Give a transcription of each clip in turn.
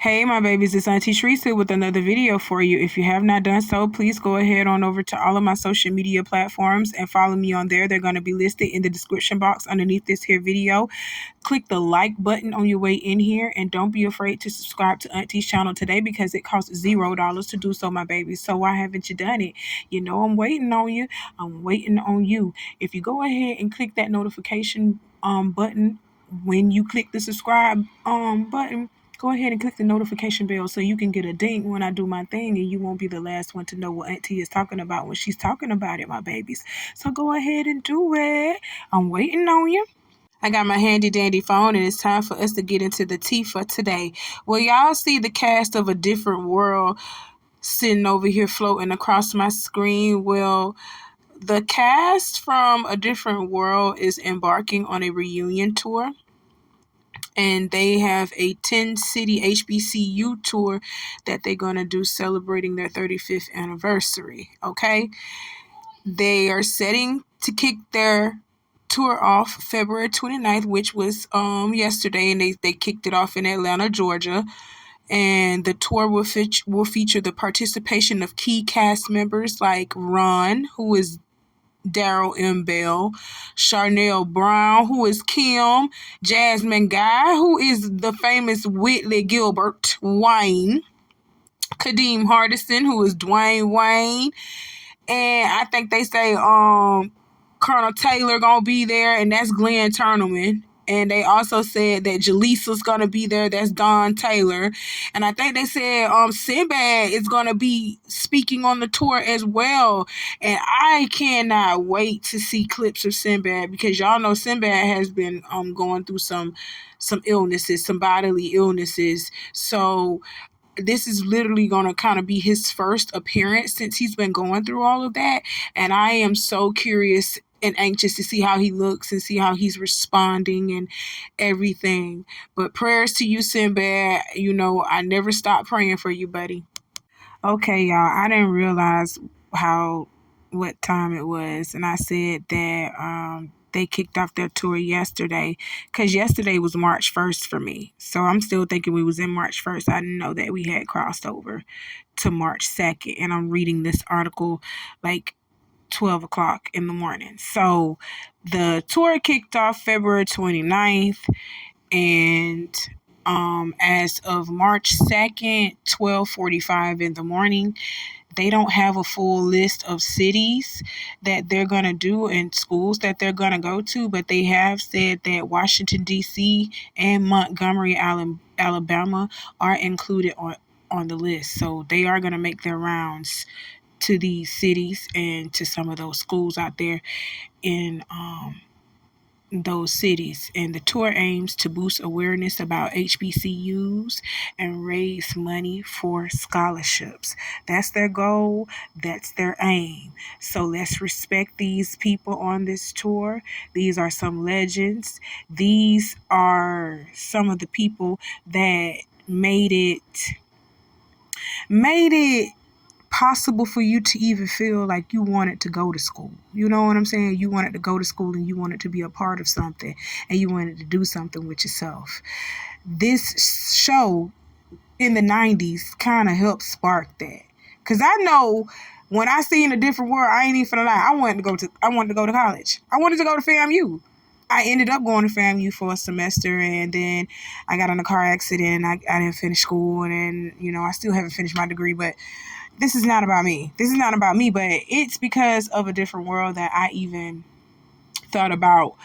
Hey, my babies, it's Auntie Trice with another video for you. If you have not done so, please go ahead on over to all of my social media platforms and follow me on there. They're going to be listed in the description box underneath this here video. Click the like button on your way in here, and don't be afraid to subscribe to Auntie's channel today because it costs $0 to do so, my babies. So why haven't you done it? You know I'm waiting on you. I'm waiting on you. If you go ahead and click that notification button when you click the subscribe button, go ahead and click the notification bell so you can get a ding when I do my thing, and you won't be the last one to know what Auntie is talking about when she's talking about it, my babies. So go ahead and do it. I'm waiting on you. I got my handy dandy phone, and it's time for us to get into the tea for today. Well, y'all see the cast of A Different World sitting over here floating across my screen. Well, the cast from A Different World is embarking on a reunion tour, and they have a 10-city HBCU tour that they're going to do celebrating their 35th anniversary, okay? They are setting to kick their tour off February 29th, which was yesterday, and they kicked it off in Atlanta, Georgia. And the tour will feature the participation of key cast members like Ron, who is Daryl M. Bell, Charnel Brown, who is Kim, Jasmine Guy, who is the famous Whitley Gilbert Wayne, Kadeem Hardison, who is Dwayne Wayne, and I think they say Colonel Taylor gonna be there, and that's Glenn Turnerman. And they also said that Jaleesa's gonna be there. That's Don Taylor. And I think they said Sinbad is gonna be speaking on the tour as well. And I cannot wait to see clips of Sinbad, because y'all know Sinbad has been going through some illnesses, some bodily illnesses. So this is literally going to kind of be his first appearance since he's been going through all of that. And I am so curious and anxious to see how he looks and see how he's responding and everything. But prayers to you, Sinbad. You know, I never stop praying for you, buddy. Okay, y'all, I didn't realize what time it was, and I said that they kicked off their tour yesterday, because yesterday was March 1st for me. So I'm still thinking we was in March 1st. I didn't know that we had crossed over to March 2nd, and I'm reading this article like 12 o'clock in the morning. So the tour kicked off February 29th, and as of March 2nd, 12:45 in the morning, they don't have a full list of cities that they're going to do and schools that they're going to go to, but they have said that Washington, D.C. and Montgomery, Alabama are included on the list. So they are going to make their rounds to these cities and to some of those schools out there in those cities. And the tour aims to boost awareness about HBCUs and raise money for scholarships. That's their goal. That's their aim. So let's respect these people on this tour. These are some legends. These are some of the people that made it possible for you to even feel like you wanted to go to school. You know what I'm saying? You wanted to go to school, and you wanted to be a part of something, and you wanted to do something with yourself. This show in the 90s kind of helped spark that. Because I know when I seen A Different World, I ain't even finna lie, I wanted to go to college. I wanted to go to FAMU. I ended up going to FAMU for a semester, and then I got in a car accident. I didn't finish school, and I still haven't finished my degree, but this is not about me. This is not about me, but it's because of A Different World that I even thought about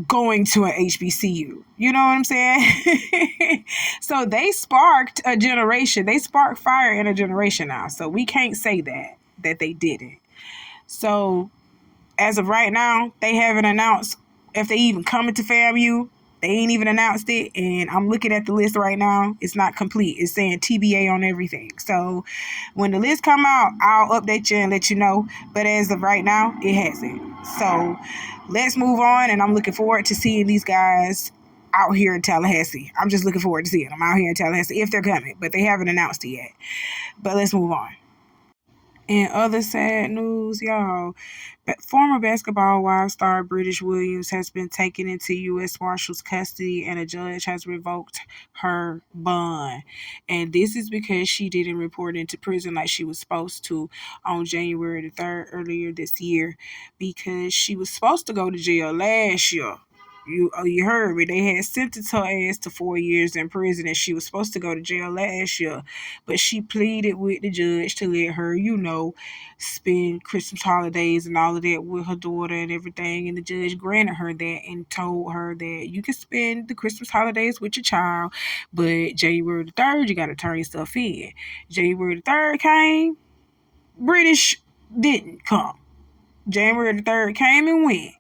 going to an HBCU. You know what I'm saying? So they sparked a generation. They sparked fire in a generation now. So we can't say that they didn't. So as of right now, they haven't announced if they even coming to FAMU. They ain't even announced it, and I'm looking at the list right now. It's not complete. It's saying TBA on everything. So when the list come out, I'll update you and let you know. But as of right now, it hasn't. So let's move on, and I'm looking forward to seeing these guys out here in Tallahassee. I'm just looking forward to seeing them out here in Tallahassee if they're coming, but they haven't announced it yet. But let's move on. In other sad news, y'all, former basketball wild star British Williams has been taken into U.S. Marshals custody and a judge has revoked her bond. And this is because she didn't report into prison like she was supposed to on January the 3rd earlier this year because she was supposed to go to jail last year. You heard me. They had sentenced her ass to 4 years in prison and she was supposed to go to jail last year. But she pleaded with the judge to let her, spend Christmas holidays and all of that with her daughter and everything. And the judge granted her that and told her that you can spend the Christmas holidays with your child, but January the 3rd, you got to turn your stuff in. January the 3rd came, British didn't come. January the 3rd came and went.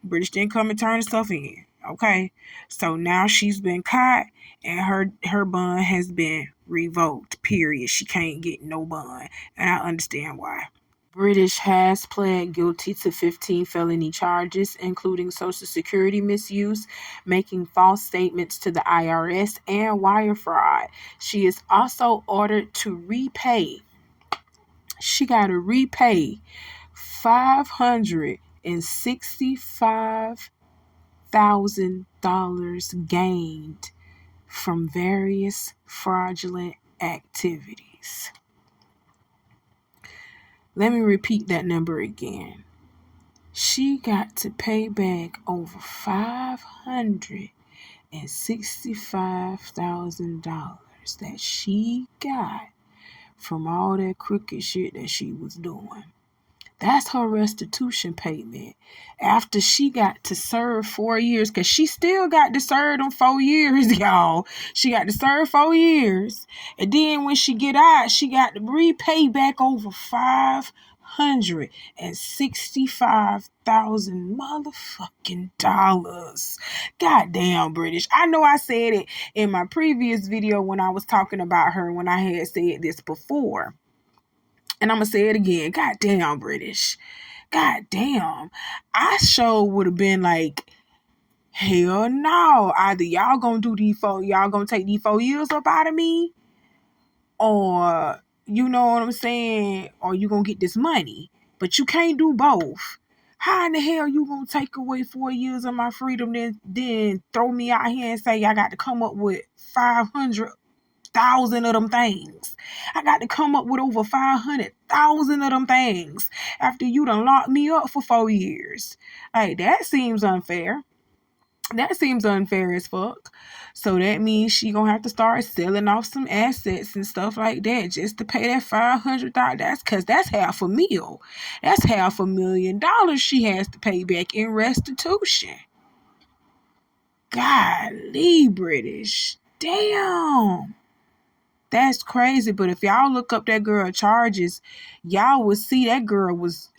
British didn't come and turn stuff in. Okay. So now she's been caught and her bond has been revoked. Period. She can't get no bond. And I understand why. British has pled guilty to 15 felony charges, including Social Security misuse, making false statements to the IRS, and wire fraud. She is also ordered to repay. She got to repay $565,000 gained from various fraudulent activities. Let me repeat that number again. She got to pay back over $565,000 that she got from all that crooked shit that she was doing. That's her restitution payment after she got to serve 4 years, because she still got to serve them 4 years, y'all. She got to serve 4 years. And then when she get out, she got to repay back over $565,000 motherfucking dollars. Goddamn, British. I know I said it in my previous video when I was talking about her, when I had said this before. And I'm going to say it again. God damn, British. God damn. I sure would have been like, hell no. Either y'all going to do y'all going to take these 4 years up out of me, or, you know what I'm saying, or you going to get this money. But you can't do both. How in the hell you going to take away 4 years of my freedom, then throw me out here and say I got to come up with 500,000 of them things? I got to come up with over 500,000 of them things after you done locked me up for 4 years. Hey, that seems unfair. That seems unfair as fuck. So that means she gonna have to start selling off some assets and stuff like that just to pay that $500,000. That's because that's $500,000. That's $500,000 she has to pay back in restitution. Golly, British. Damn. That's crazy. But if y'all look up that girl charges, y'all will see that girl was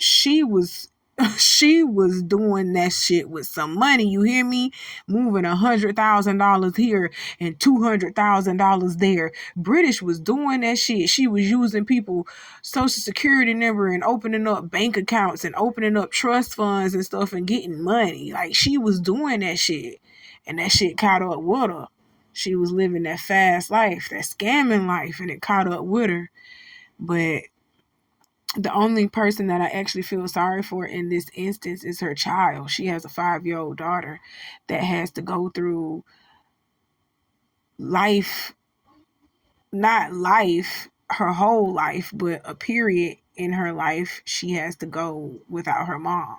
doing that shit with some money. You hear me? Moving $100,000 here and $200,000 there. British was doing that shit. She was using people's social security number and opening up bank accounts and opening up trust funds and stuff and getting money. Like, she was doing that shit. And that shit caught up with her. She was living that fast life, that scamming life, and it caught up with her. But the only person that I actually feel sorry for in this instance is her child. She has a 5-year-old daughter that has to go through life, not life, her whole life, but a period in her life she has to go without her mom.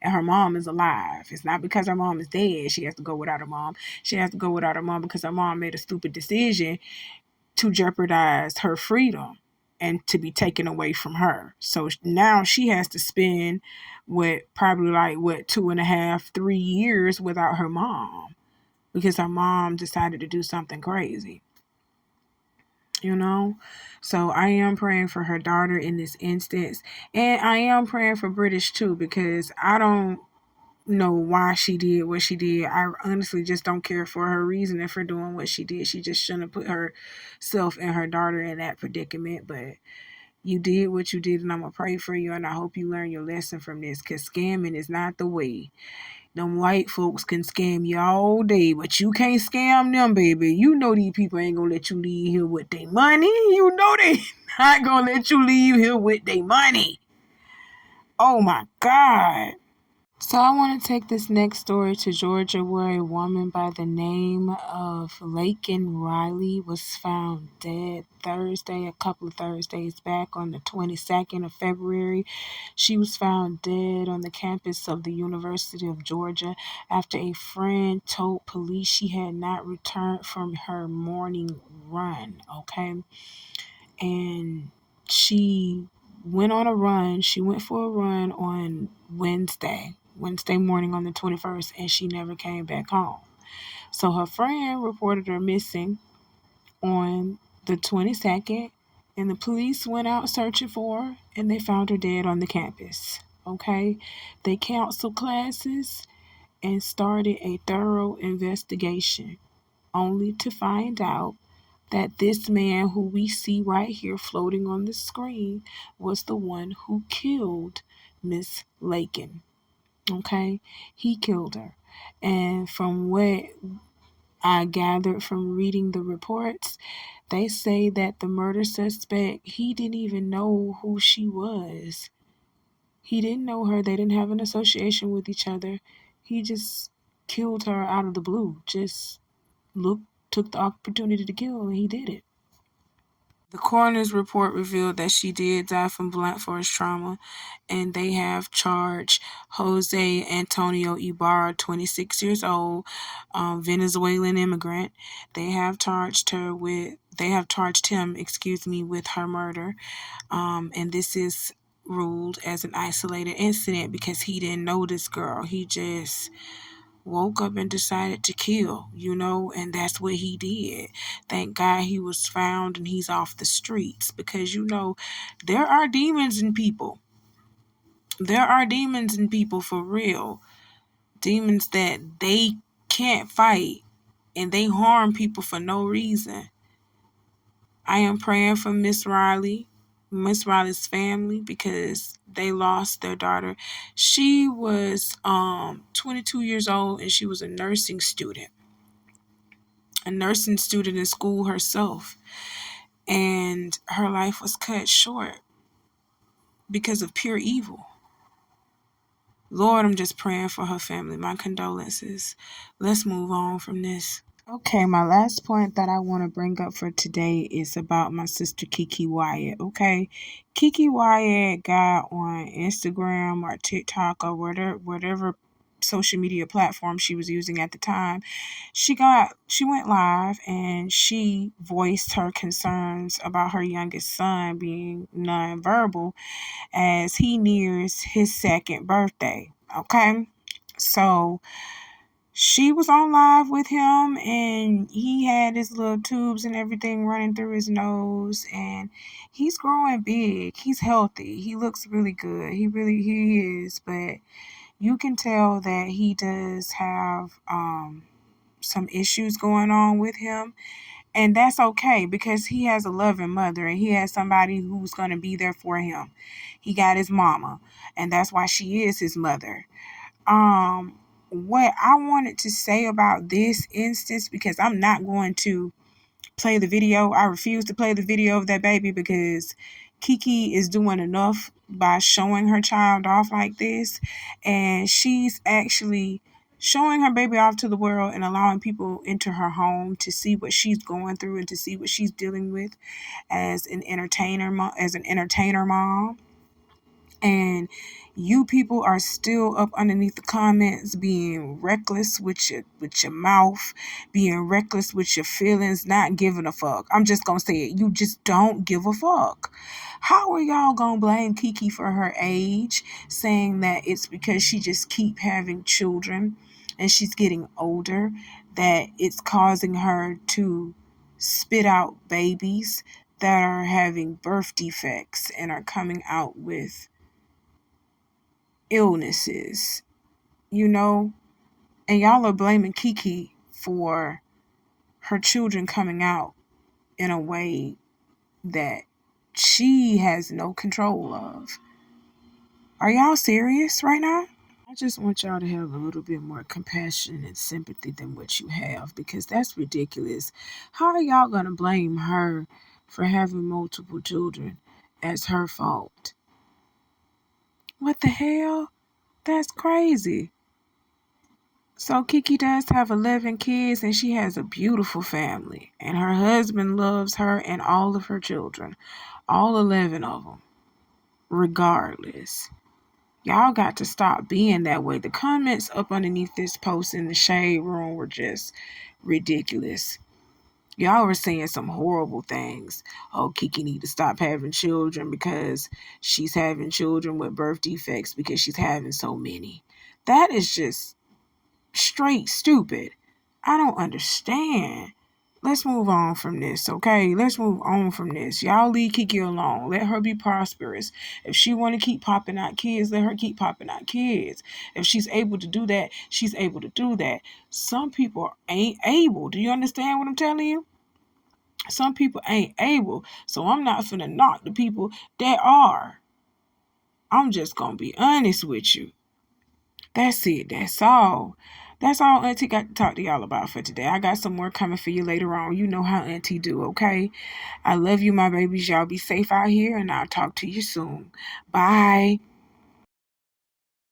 And her mom is alive. It's not because her mom is dead she has to go without her mom. She has to go without her mom because her mom made a stupid decision to jeopardize her freedom and to be taken away from her. So now she has to spend probably 2.5, 3 years without her mom because her mom decided to do something crazy. So I am praying for her daughter in this instance, and I am praying for British too, because I don't know why she did what she did. I honestly just don't care for her reasoning for doing what she did. She just shouldn't have put herself and her daughter in that predicament, but you did what you did, and I'm gonna pray for you, and I hope you learn your lesson from this, because scamming is not the way. Them white folks can scam you all day, but you can't scam them, baby. You know these people ain't gonna let you leave here with their money. You know they not gonna let you leave here with their money. Oh my God. So I want to take this next story to Georgia, where a woman by the name of Laken Riley was found dead Thursday, a couple of Thursdays back on the 22nd of February. She was found dead on the campus of the University of Georgia after a friend told police she had not returned from her morning run, okay? And she went on a run. She went for a run on Wednesday morning on the 21st, and she never came back home. So her friend reported her missing on the 22nd, and the police went out searching for her, and they found her dead on the campus. Okay? They canceled classes and started a thorough investigation, only to find out that this man who we see right here floating on the screen was the one who killed Miss Laken. Okay? He killed her. And from what I gathered from reading the reports, they say that the murder suspect, he didn't even know who she was. He didn't know her. They didn't have an association with each other. He just killed her out of the blue. Just took the opportunity to kill, and he did it. The coroner's report revealed that she did die from blunt force trauma, and they have charged Jose Antonio Ibarra, 26 years old, Venezuelan immigrant. They have charged him, with her murder. And this is ruled as an isolated incident because he didn't know this girl. He just woke up and decided to kill, and that's what he did. Thank God he was found and he's off the streets, because, there are demons in people. There are demons in people for real. Demons that they can't fight, and they harm people for no reason. I am praying for Miss Riley's family, because they lost their daughter. She was 22 years old, and she was a nursing student in school herself, and her life was cut short because of pure evil. Lord, I'm just praying for her family. My condolences. Let's move on from this. Okay, my last point that I want to bring up for today is about my sister Kiki Wyatt. Okay, Kiki Wyatt got on Instagram or TikTok or whatever social media platform she was using at the time. She went live and she voiced her concerns about her youngest son being nonverbal as he nears his second birthday. Okay, so she was on live with him, and he had his little tubes and everything running through his nose, and he's growing big. He's healthy. He looks really good. He is, but you can tell that he does have some issues going on with him, and that's okay, because he has a loving mother, and he has somebody who's going to be there for him. He got his mama, and that's why she is his mother. What I wanted to say about this instance, because I'm not going to play the video. I refuse to play the video of that baby, because Kiki is doing enough by showing her child off like this, and she's actually showing her baby off to the world and allowing people into her home to see what she's going through and to see what she's dealing with as an entertainer mom. And you people are still up underneath the comments being reckless with your mouth, being reckless with your feelings, not giving a fuck. I'm just gonna say it. You just don't give a fuck. How are y'all gonna blame Kiki for her age, saying that it's because she just keep having children and she's getting older, that it's causing her to spit out babies that are having birth defects and are coming out with illnesses, and y'all are blaming Kiki for her children coming out in a way that she has no control of. Are y'all serious right now? I just want y'all to have a little bit more compassion and sympathy than what you have, because that's ridiculous. How are y'all going to blame her for having multiple children as her fault? What the hell? That's crazy. So Kiki does have 11 kids and she has a beautiful family. And her husband loves her and all of her children. All 11 of them. Regardless. Y'all got to stop being that way. The comments up underneath this post in the shade room were just ridiculous. Y'all were saying some horrible things. Oh, Kiki need to stop having children because she's having children with birth defects because she's having so many. That is just straight stupid. I don't understand. Let's move on from this, okay? Let's move on from this. Y'all leave Kiki alone. Let her be prosperous. If she want to keep popping out kids, let her keep popping out kids. If she's able to do that, she's able to do that. Some people ain't able. Do you understand what I'm telling you? Some people ain't able. So I'm not finna knock the people that are. I'm just gonna be honest with you. That's it. That's all. That's all Auntie got to talk to y'all about for today. I got some more coming for you later on. You know how Auntie do, okay? I love you, my babies. Y'all be safe out here, and I'll talk to you soon. Bye.